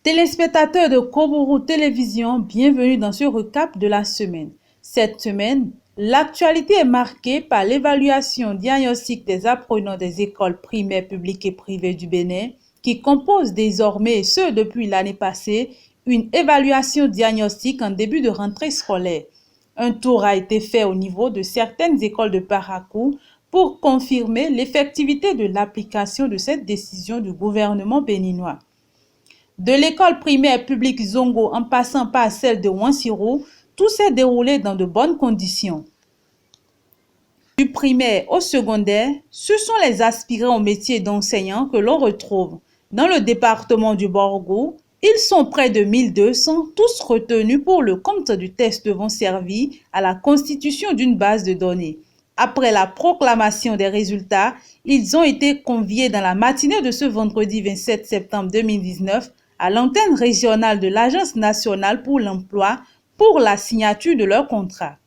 Téléspectateurs de Kobourou Télévision, bienvenue dans ce recap de la semaine. Cette semaine, l'actualité est marquée par l'évaluation diagnostique des apprenants des écoles primaires publiques et privées du Bénin, qui compose désormais, ce depuis l'année passée, une évaluation diagnostique en début de rentrée scolaire. Un tour a été fait au niveau de certaines écoles de Parakou pour confirmer l'effectivité de l'application de cette décision du gouvernement béninois. De l'école primaire publique Zongo en passant par celle de Wansiro, tout s'est déroulé dans de bonnes conditions. Du primaire au secondaire, ce sont les aspirants au métier d'enseignant que l'on retrouve. Dans le département du Borgo, ils sont près de 1200, tous retenus pour le compte du test vont servir à la constitution d'une base de données. Après la proclamation des résultats, ils ont été conviés dans la matinée de ce vendredi 27 septembre 2019 à l'antenne régionale de l'Agence nationale pour l'emploi pour la signature de leur contrat.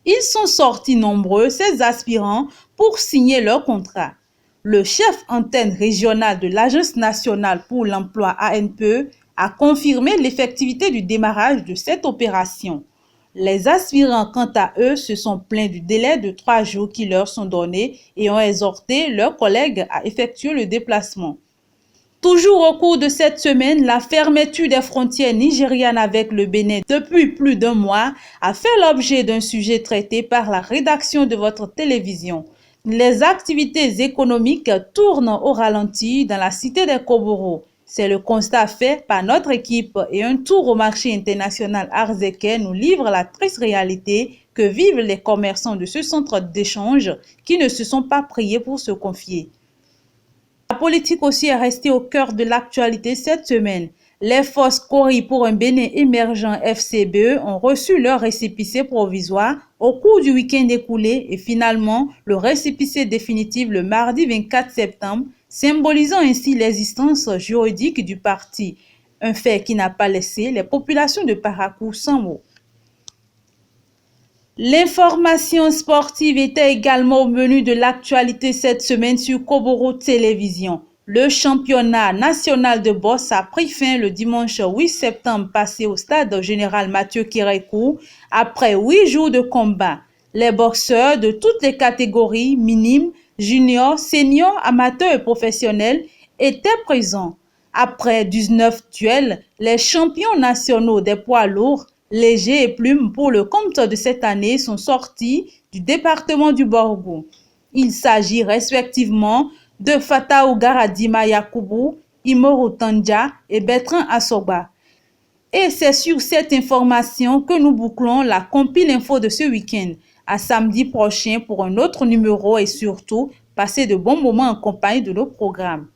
Ils sont sortis nombreux, ces aspirants, pour signer leur contrat. Le chef antenne régionale de l'Agence nationale pour l'emploi ANPE a confirmé l'effectivité du démarrage de cette opération. Les aspirants, quant à eux, se sont plaints du délai de 3 jours qui leur sont donnés et ont exhorté leurs collègues à effectuer le déplacement. Toujours au cours de cette semaine, la fermeture des frontières nigérianes avec le Bénin depuis plus d'un mois a fait l'objet d'un sujet traité par la rédaction de votre télévision. Les activités économiques tournent au ralenti dans la cité des Kobourou. C'est le constat fait par notre équipe et un tour au marché international Arzeke nous livre la triste réalité que vivent les commerçants de ce centre d'échange qui ne se sont pas priés pour se confier. La politique aussi est restée au cœur de l'actualité cette semaine. Les forces Kori pour un Bénin émergent FCBE ont reçu leur récépissé provisoire au cours du week-end écoulé et finalement le récépissé définitif le mardi 24 septembre, symbolisant ainsi l'existence juridique du parti, un fait qui n'a pas laissé les populations de Parakou sans mots. L'information sportive était également au menu de l'actualité cette semaine sur Kobourou Télévision. Le championnat national de boxe a pris fin le dimanche 8 septembre passé au stade général Mathieu Kérékou après 8 jours de combat. Les boxeurs de toutes les catégories, minimes, juniors, seniors, amateurs et professionnels, étaient présents. Après 19 duels, les champions nationaux des poids lourds, légers et plumes pour le compte de cette année sont sortis du département du Borgo. Il s'agit respectivement de Fataou Garadima Yakoubou, Imoru Tandja et Bertrand Assoba. Et c'est sur cette information que nous bouclons la compile info de ce week-end. À samedi prochain pour un autre numéro et surtout, passez de bons moments en compagnie de nos programmes.